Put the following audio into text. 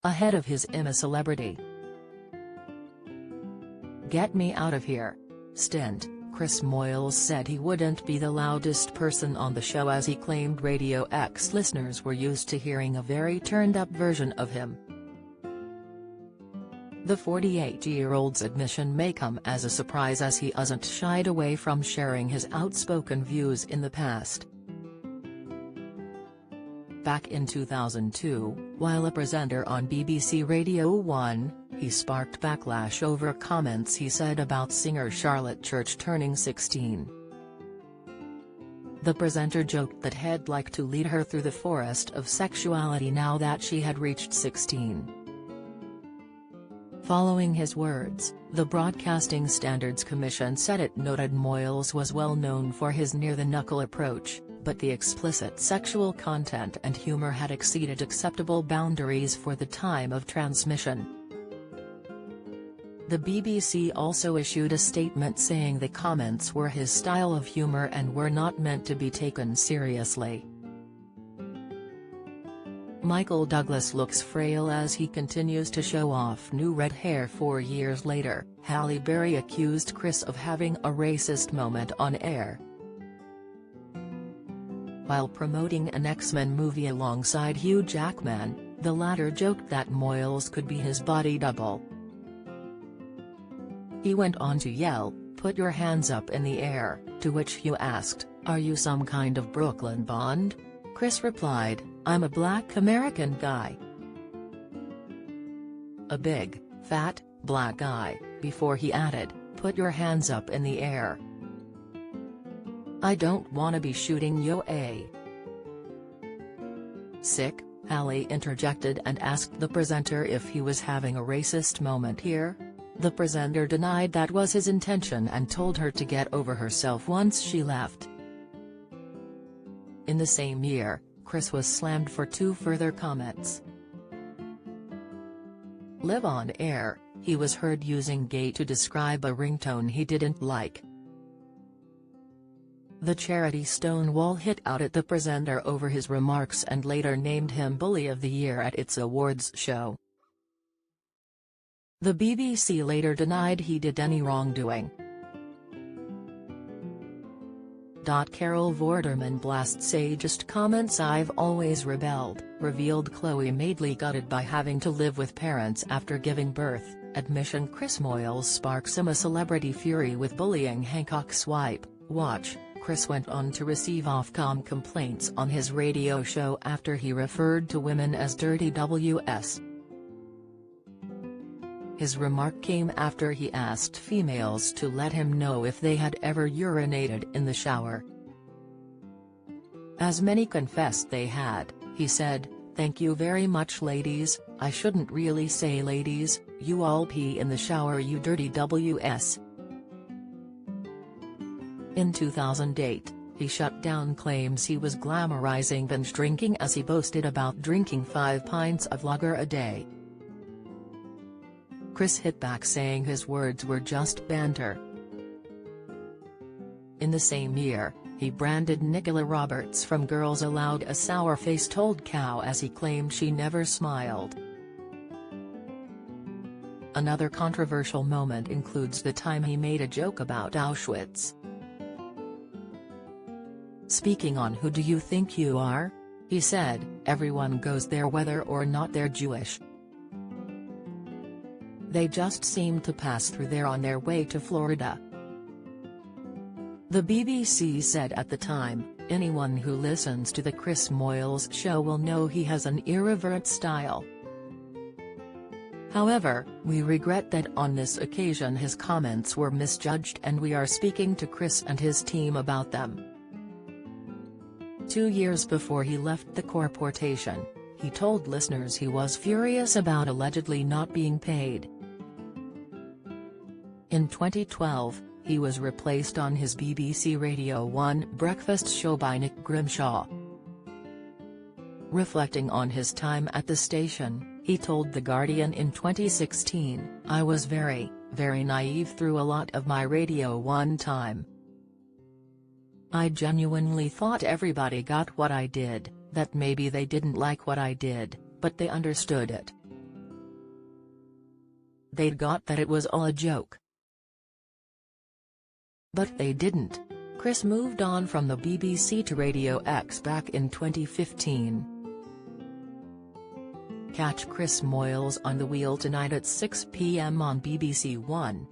ahead of his I'm A Celebrity "Get Me Out of Here" stint. Chris Moyles said he wouldn't be the loudest person on the show, as he claimed Radio X listeners were used to hearing a very turned-up version of him. The 48-year-old's admission may come as a surprise, as he hasn't shied away from sharing his outspoken views in the past. Back in 2002, while a presenter on BBC Radio 1, he sparked backlash over comments he said about singer Charlotte Church turning 16. The presenter joked that he'd like to lead her through the forest of sexuality now that she had reached 16. Following his words, the Broadcasting Standards Commission said it noted Moyles was well known for his near-the-knuckle approach, but the explicit sexual content and humor had exceeded acceptable boundaries for the time of transmission. The BBC also issued a statement saying the comments were his style of humor and were not meant to be taken seriously. Michael Douglas looks frail as he continues to show off new red hair 4 years later. Halle Berry accused Chris of having a racist moment on air. While promoting an X-Men movie alongside Hugh Jackman, the latter joked that Moyles could be his body double. He went on to yell, "Put your hands up in the air," to which Hugh asked, "Are you some kind of Brooklyn Bond?" Chris replied, "I'm a black American guy. A big, fat, black guy," before he added, "Put your hands up in the air. I don't wanna be shooting yo a." Sick, Halle interjected and asked the presenter if he was having a racist moment here. The presenter denied that was his intention and told her to get over herself once she left. In the same year, Chris was slammed for 2 further comments. Live on air, he was heard using "gay" to describe a ringtone he didn't like. The charity Stonewall hit out at the presenter over his remarks and later named him Bully of the Year at its awards show. The BBC later denied he did any wrongdoing. Carol Vorderman blasts ageist comments "I've always rebelled," revealed Chloe Madeley gutted by having to live with parents after giving birth. Admission Chris Moyles sparks I'm A Celebrity fury with bullying Hancock swipe. Watch. Chris went on to receive Ofcom complaints on his radio show after he referred to women as dirty WS. His remark came after he asked females to let him know if they had ever urinated in the shower. As many confessed they had, he said, "Thank you very much ladies, I shouldn't really say ladies, you all pee in the shower you dirty WS." In 2008, he shut down claims he was glamorizing binge drinking as he boasted about drinking 5 pints of lager a day. Chris hit back saying his words were just banter. In the same year, he branded Nicola Roberts from Girls Aloud a sour-faced old cow as he claimed she never smiled. Another controversial moment includes the time he made a joke about Auschwitz. Speaking on "Who do you think you are?" he said, "Everyone goes there whether or not they're Jewish. They just seem to pass through there on their way to Florida." The BBC said at the time, "Anyone who listens to the Chris Moyles show will know he has an irreverent style. However, we regret that on this occasion his comments were misjudged and we are speaking to Chris and his team about them." 2 years before he left the corporation, he told listeners he was furious about allegedly not being paid. In 2012, he was replaced on his BBC Radio 1 breakfast show by Nick Grimshaw. Reflecting on his time at the station, he told The Guardian in 2016, "I was very, very naive through a lot of my Radio 1 time. I genuinely thought everybody got what I did, that maybe they didn't like what I did, but they understood it. They'd got that it was all a joke. But they didn't. Chris moved on from the BBC to Radio X back in 2015. Catch Chris Moyles on The Wheel tonight at 6 p.m. on BBC One.